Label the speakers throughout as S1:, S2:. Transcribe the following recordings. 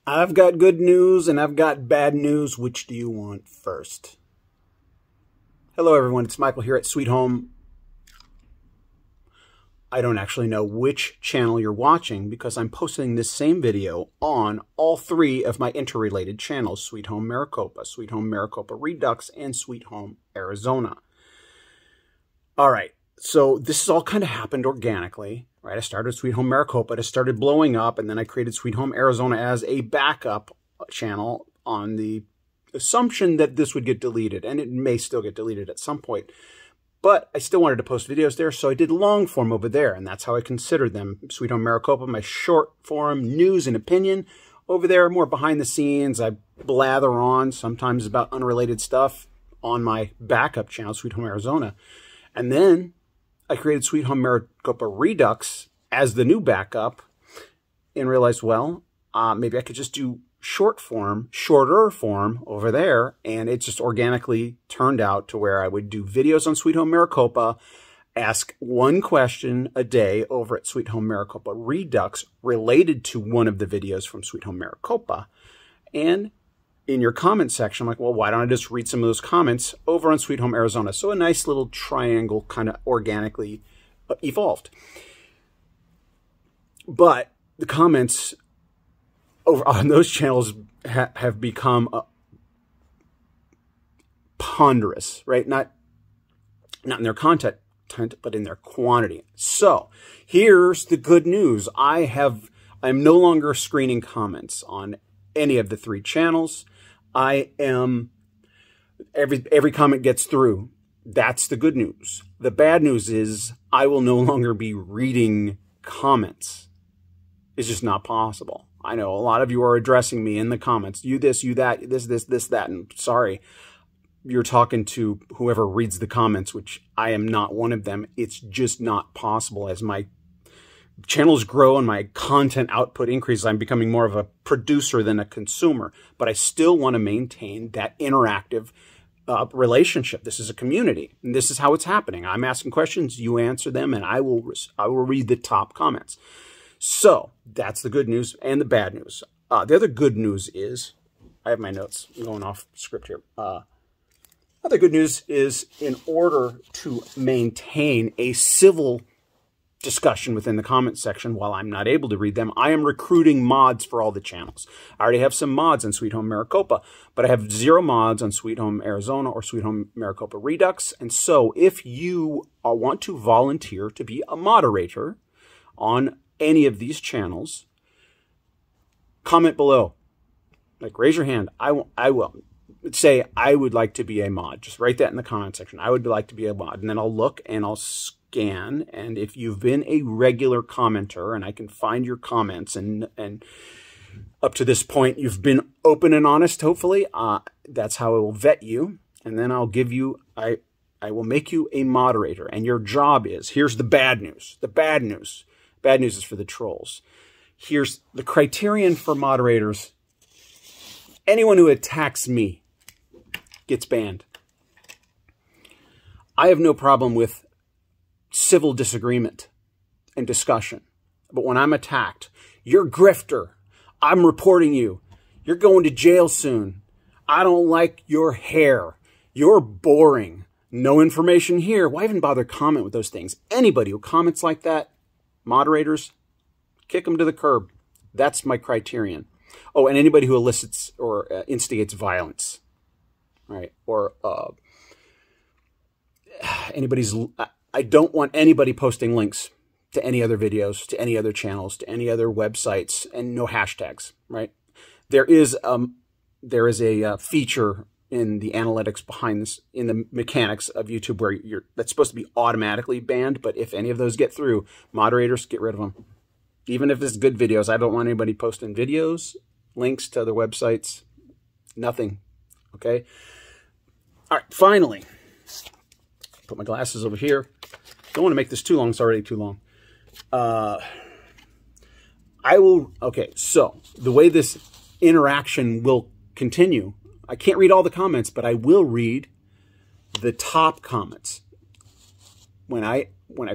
S1: I've got good news and I've got bad news. Which do you want first? Hello, everyone. It's Michael here at Sweet Home. I don't actually know which channel you're watching because I'm posting this same video on all three of my interrelated channels, Sweet Home Maricopa, Sweet Home Maricopa Redux, and Sweet Home Arizona. All right. So this has all kind of happened organically, right? I started Sweet Home Maricopa, it started blowing up, and then I created Sweet Home Arizona as a backup channel on the assumption that this would get deleted, and it may still get deleted at some point. But I still wanted to post videos there, so I did long form over there, and that's how I considered them. Sweet Home Maricopa, my short form news and opinion. Over there, more behind the scenes, I blather on, sometimes about unrelated stuff, on my backup channel, Sweet Home Arizona. And then I created Sweet Home Maricopa Redux as the new backup and realized, well, maybe I could just do shorter form over there. And it just organically turned out to where I would do videos on Sweet Home Maricopa, ask one question a day over at Sweet Home Maricopa Redux related to one of the videos from Sweet Home Maricopa. And in your comment section, I'm like, well, why don't I just read some of those comments over on Sweet Home Arizona? So a nice little triangle kind of organically evolved. But the comments over on those channels have become ponderous, right? Not in their content, but in their quantity. So here's the good news. I'm no longer screening comments on any of the three channels. Every comment gets through. That's the good news. The bad news is I will no longer be reading comments. It's just not possible. I know a lot of you are addressing me in the comments. You this, you that, this, that. And sorry, you're talking to whoever reads the comments, which I am not one of them. It's just not possible. As my channels grow and my content output increases, I'm becoming more of a producer than a consumer. But I still want to maintain that interactive relationship. This is a community, and this is how it's happening. I'm asking questions, you answer them, and I will read the top comments. So that's the good news and the bad news. The other good news is, I have my notes. I'm going off script here. Other good news is, in order to maintain a civil discussion within the comment section while I'm not able to read them, I am recruiting mods for all the channels. I already have some mods on Sweet Home Maricopa, but I have 0 mods on Sweet Home Arizona or Sweet Home Maricopa Redux. And so if you want to volunteer to be a moderator on any of these channels, comment below. Like, raise your hand. I will say I would like to be a mod. Just write that in the comment section. I would like to be a mod. And then I'll look and I'll scan. And if you've been a regular commenter and I can find your comments and up to this point you've been open and honest, hopefully, that's how I will vet you. And then I'll give you, I will make you a moderator. And your job is, here's the bad news. The bad news. Bad news is for the trolls. Here's the criterion for moderators. Anyone who attacks me gets banned. I have no problem with civil disagreement and discussion. But when I'm attacked, you're a grifter. I'm reporting you. You're going to jail soon. I don't like your hair. You're boring. No information here. Why even bother comment with those things? Anybody who comments like that, moderators, kick them to the curb. That's my criterion. Oh, and anybody who elicits or instigates violence, right? Or I don't want anybody posting links to any other videos, to any other channels, to any other websites, and no hashtags, right? There is a feature in the analytics behind this, in the mechanics of YouTube, where that's supposed to be automatically banned. But if any of those get through, moderators, get rid of them. Even if it's good videos, I don't want anybody posting videos, links to other websites, nothing. Okay. All right. Finally, put my glasses over here. Don't want to make this too long. It's already too long. Okay. So the way this interaction will continue, I can't read all the comments, but I will read the top comments. When I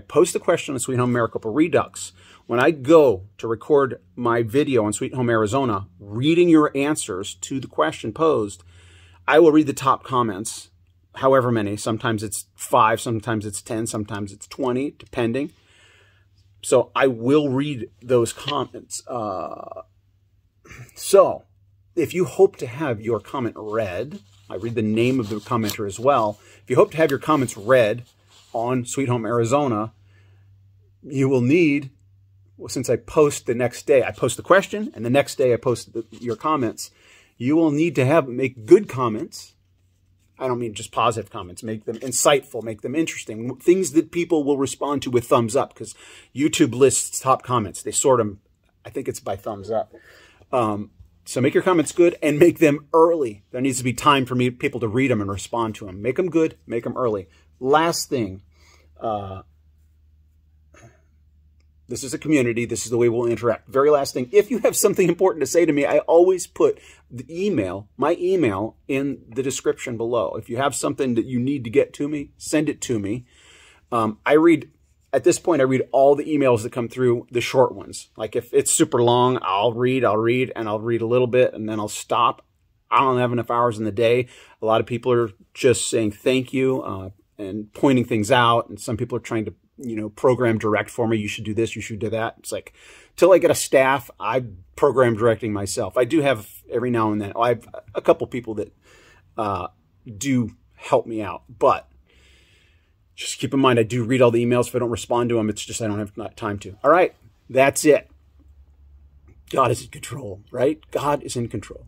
S1: post the question on Sweet Home Maricopa Redux, When I go to record my video on Sweet Home Arizona, reading your answers to the question posed, I will read the top comments, however many. Sometimes it's 5, sometimes it's 10, sometimes it's 20, depending. So I will read those comments. So if you hope to have your comment read, I read the name of the commenter as well. If you hope to have your comments read on Sweet Home Arizona, you will need, well, since I post the next day, I post the question, and the next day I post your comments, you will need to make good comments. I don't mean just positive comments. Make them insightful, make them interesting. Things that people will respond to with thumbs up, because YouTube lists top comments. They sort them, I think it's by thumbs up. So make your comments good and make them early. There needs to be time for people to read them and respond to them. Make them good, make them early. Last thing, this is a community. This is the way we'll interact. Very last thing, if you have something important to say to me, I always put the email, my email, in the description below. If you have something that you need to get to me, send it to me. At this point, I read all the emails that come through, the short ones. Like if it's super long, I'll read, and I'll read a little bit, and then I'll stop. I don't have enough hours in the day. A lot of people are just saying thank you and pointing things out, and some people are trying to, program direct for me. You should do this, you should do that. It's like, till I get a staff, I program directing myself. I do have every now and then, I have a couple people that do help me out, but just keep in mind, I do read all the emails. If I don't respond to them, it's just I don't have time to. All right, that's it. God is in control, right? God is in control.